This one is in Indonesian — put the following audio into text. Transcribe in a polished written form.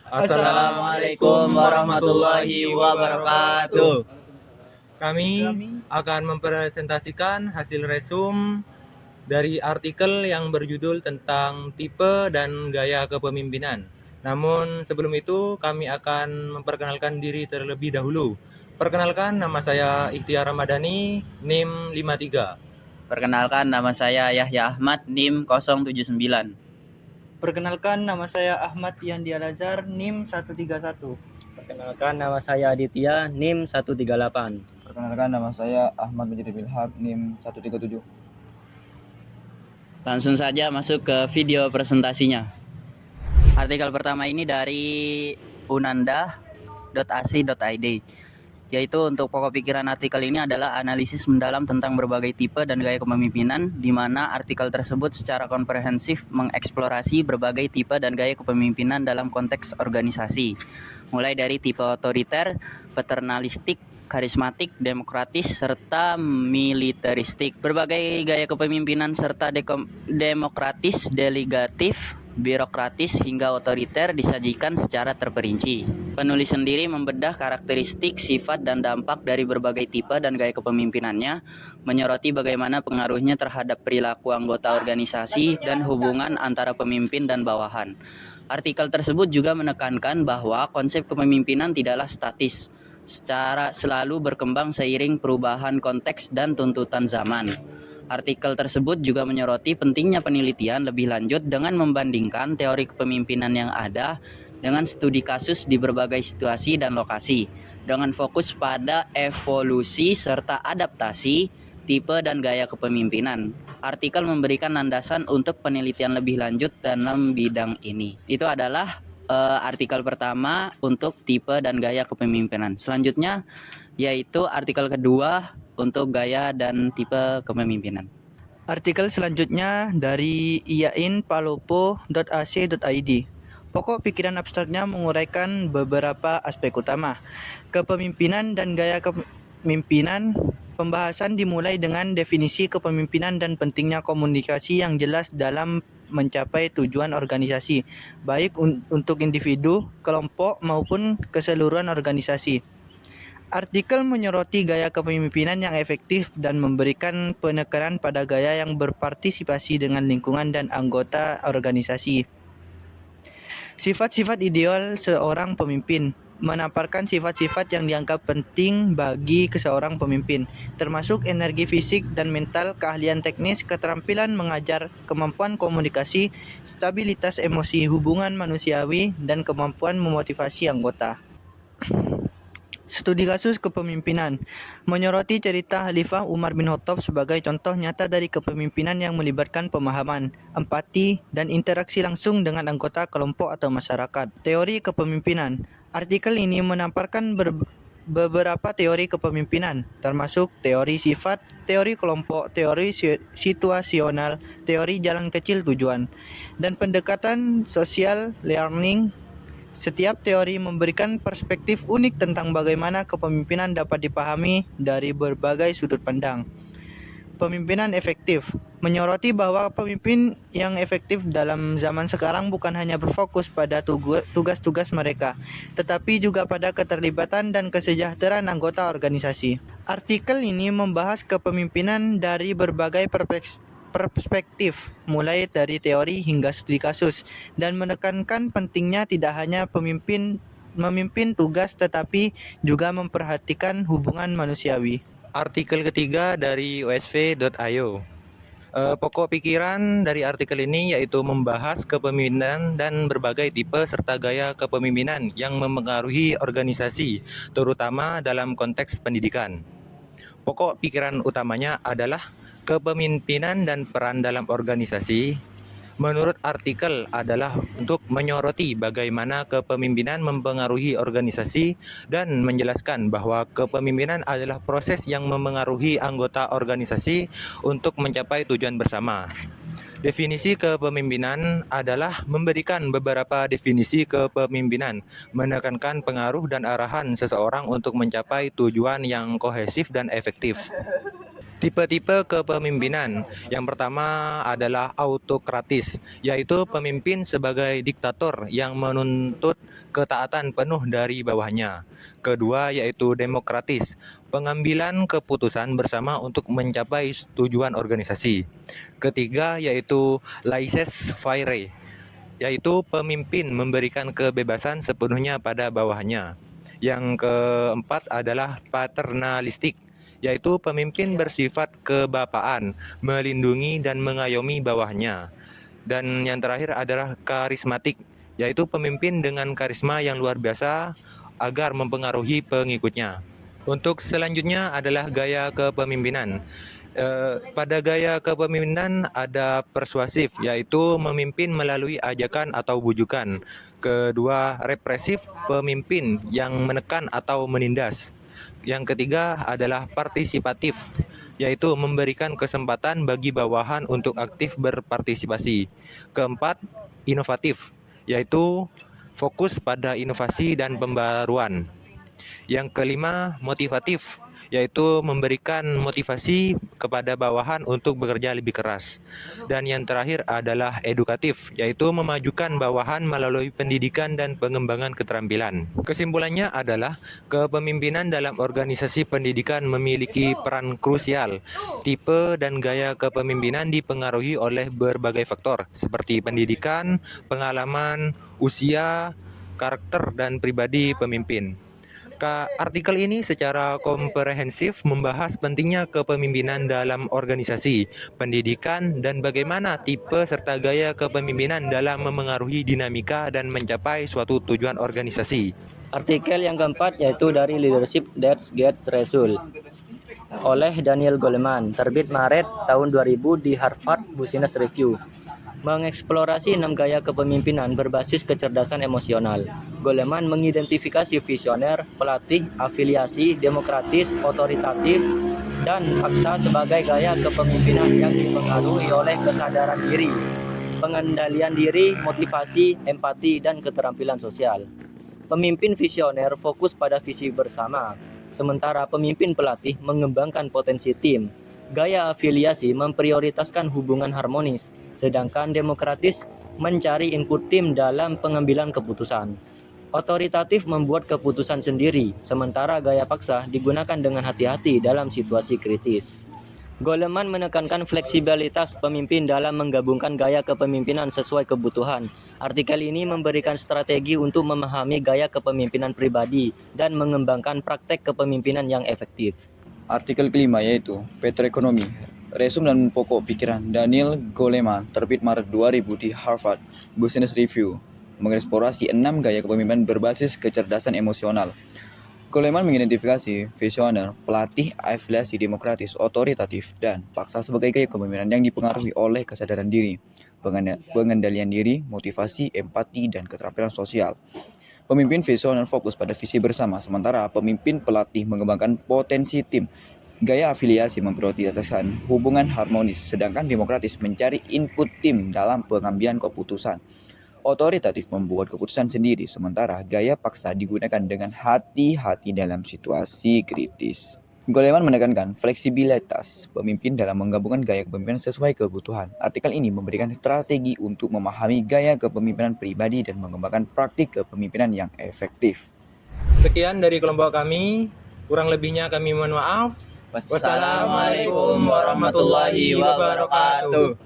Assalamualaikum warahmatullahi wabarakatuh. Kami akan mempresentasikan hasil resum dari artikel yang berjudul tentang tipe dan gaya kepemimpinan. Namun sebelum itu kami akan memperkenalkan diri terlebih dahulu. Perkenalkan, nama saya Ikhtiar Ramadhani, NIM 53. Perkenalkan, nama saya Yahya Ahmad, NIM 079. Perkenalkan, nama saya Ahmad Yandi Al-Azhar, NIM 131. Perkenalkan, nama saya Aditya, NIM 138. Perkenalkan, nama saya Ahmad Mujib Bilhab, NIM 137. Langsung saja masuk ke video presentasinya. Artikel pertama ini dari unanda.ac.id, yaitu untuk pokok pikiran artikel ini adalah analisis mendalam tentang berbagai tipe dan gaya kepemimpinan, di mana artikel tersebut secara komprehensif mengeksplorasi berbagai tipe dan gaya kepemimpinan dalam konteks organisasi, mulai dari tipe otoriter, paternalistik, karismatik, demokratis, serta militeristik. Berbagai gaya kepemimpinan serta demokratis, delegatif, birokratis hingga otoriter disajikan secara terperinci. Penulis sendiri membedah karakteristik, sifat, dan dampak dari berbagai tipe dan gaya kepemimpinannya, menyoroti bagaimana pengaruhnya terhadap perilaku anggota organisasi dan hubungan antara pemimpin dan bawahan. Artikel tersebut juga menekankan bahwa konsep kepemimpinan tidaklah statis, secara selalu berkembang seiring perubahan konteks dan tuntutan zaman. Artikel tersebut juga menyoroti pentingnya penelitian lebih lanjut dengan membandingkan teori kepemimpinan yang ada dengan studi kasus di berbagai situasi dan lokasi, dengan fokus pada evolusi serta adaptasi tipe dan gaya kepemimpinan. Artikel memberikan landasan untuk penelitian lebih lanjut dalam bidang ini. Itu adalah artikel pertama untuk tipe dan gaya kepemimpinan. Selanjutnya yaitu artikel kedua untuk gaya dan tipe kepemimpinan. Artikel selanjutnya dari iainpalopo.ac.id. Pokok pikiran abstraknya menguraikan beberapa aspek utama kepemimpinan dan gaya kepemimpinan. Pembahasan dimulai dengan definisi kepemimpinan dan pentingnya komunikasi yang jelas dalam mencapai tujuan organisasi, baik untuk individu, kelompok, maupun keseluruhan organisasi. Artikel menyoroti gaya kepemimpinan yang efektif dan memberikan penekanan pada gaya yang berpartisipasi dengan lingkungan dan anggota organisasi. Sifat-sifat ideal seorang pemimpin menampilkan sifat-sifat yang dianggap penting bagi seorang pemimpin, termasuk energi fisik dan mental, keahlian teknis, keterampilan mengajar, kemampuan komunikasi, stabilitas emosi, hubungan manusiawi, dan kemampuan memotivasi anggota. Studi kasus kepemimpinan menyoroti cerita Khalifah Umar bin Khattab sebagai contoh nyata dari kepemimpinan yang melibatkan pemahaman, empati, dan interaksi langsung dengan anggota kelompok atau masyarakat. Teori kepemimpinan. Artikel ini menampilkan beberapa teori kepemimpinan, termasuk teori sifat, teori kelompok, teori situasional, teori jalan kecil tujuan, dan pendekatan social learning. Setiap teori memberikan perspektif unik tentang bagaimana kepemimpinan dapat dipahami dari berbagai sudut pandang. Pemimpinan efektif menyoroti bahwa pemimpin yang efektif dalam zaman sekarang bukan hanya berfokus pada tugas-tugas mereka, tetapi juga pada keterlibatan dan kesejahteraan anggota organisasi. Artikel ini membahas kepemimpinan dari berbagai perspektif, mulai dari teori hingga studi kasus, dan menekankan pentingnya tidak hanya memimpin tugas tetapi juga memperhatikan hubungan manusiawi. Artikel ketiga dari usv.io. Pokok pikiran dari artikel ini yaitu membahas kepemimpinan dan berbagai tipe serta gaya kepemimpinan yang memengaruhi organisasi, terutama dalam konteks pendidikan. Pokok pikiran utamanya adalah kepemimpinan dan peran dalam organisasi. Menurut artikel adalah untuk menyoroti bagaimana kepemimpinan mempengaruhi organisasi dan menjelaskan bahwa kepemimpinan adalah proses yang memengaruhi anggota organisasi untuk mencapai tujuan bersama. Definisi kepemimpinan adalah memberikan beberapa definisi kepemimpinan, menekankan pengaruh dan arahan seseorang untuk mencapai tujuan yang kohesif dan efektif. Tipe-tipe kepemimpinan. Yang pertama adalah autokratis, yaitu pemimpin sebagai diktator yang menuntut ketaatan penuh dari bawahnya. Kedua yaitu demokratis, pengambilan keputusan bersama untuk mencapai tujuan organisasi. Ketiga yaitu laissez-faire, yaitu pemimpin memberikan kebebasan sepenuhnya pada bawahnya. Yang keempat adalah paternalistik, yaitu pemimpin bersifat kebapaan, melindungi dan mengayomi bawahnya. Dan yang terakhir adalah karismatik, yaitu pemimpin dengan karisma yang luar biasa agar mempengaruhi pengikutnya. Untuk selanjutnya adalah gaya kepemimpinan. Pada gaya kepemimpinan ada persuasif, yaitu memimpin melalui ajakan atau bujukan. Kedua, represif, pemimpin yang menekan atau menindas. Yang ketiga adalah partisipatif, yaitu memberikan kesempatan bagi bawahan untuk aktif berpartisipasi. Keempat, inovatif, yaitu fokus pada inovasi dan pembaruan. Yang kelima, motivatif, yaitu memberikan motivasi kepada bawahan untuk bekerja lebih keras. Dan yang terakhir adalah edukatif, yaitu memajukan bawahan melalui pendidikan dan pengembangan keterampilan. Kesimpulannya adalah kepemimpinan dalam organisasi pendidikan memiliki peran krusial. Tipe dan gaya kepemimpinan dipengaruhi oleh berbagai faktor seperti pendidikan, pengalaman, usia, karakter, dan pribadi pemimpin. Artikel ini secara komprehensif membahas pentingnya kepemimpinan dalam organisasi, pendidikan, dan bagaimana tipe serta gaya kepemimpinan dalam memengaruhi dinamika dan mencapai suatu tujuan organisasi. Artikel yang keempat yaitu dari Leadership That Gets Result oleh Daniel Goleman, terbit Maret tahun 2000 di Harvard Business Review. Mengeksplorasi 6 gaya kepemimpinan berbasis kecerdasan emosional. Goleman mengidentifikasi visioner, pelatih, afiliasi, demokratis, otoritatif, dan paksa sebagai gaya kepemimpinan yang dipengaruhi oleh kesadaran diri, pengendalian diri, motivasi, empati, dan keterampilan sosial. Pemimpin visioner fokus pada visi bersama, sementara pemimpin pelatih mengembangkan potensi tim. Gaya afiliasi memprioritaskan hubungan harmonis, sedangkan demokratis mencari input tim dalam pengambilan keputusan. Otoritatif membuat keputusan sendiri, sementara gaya paksa digunakan dengan hati-hati dalam situasi kritis. Goleman menekankan fleksibilitas pemimpin dalam menggabungkan gaya kepemimpinan sesuai kebutuhan. Artikel ini memberikan strategi untuk memahami gaya kepemimpinan pribadi dan mengembangkan praktek kepemimpinan yang efektif. Artikel kelima yaitu Petroekonomi, Resum dan Pokok Pikiran Daniel Goleman, terbit Maret 2000 di Harvard Business Review, mengeksplorasi 6 gaya kepemimpinan berbasis kecerdasan emosional. Goleman mengidentifikasi visioner, pelatih, afiliasi, demokratis, otoritatif, dan paksa sebagai gaya kepemimpinan yang dipengaruhi oleh kesadaran diri, pengendalian diri, motivasi, empati, dan keterampilan sosial. Pemimpin visioner fokus pada visi bersama, sementara pemimpin pelatih mengembangkan potensi tim. Gaya afiliasi memprioritaskan hubungan harmonis, sedangkan demokratis mencari input tim dalam pengambilan keputusan. Otoritatif membuat keputusan sendiri, sementara gaya paksa digunakan dengan hati-hati dalam situasi kritis. Goleman menekankan fleksibilitas pemimpin dalam menggabungkan gaya kepemimpinan sesuai kebutuhan. Artikel ini memberikan strategi untuk memahami gaya kepemimpinan pribadi dan mengembangkan praktik kepemimpinan yang efektif. Sekian dari kelompok kami, kurang lebihnya kami mohon maaf. Wassalamualaikum warahmatullahi wabarakatuh.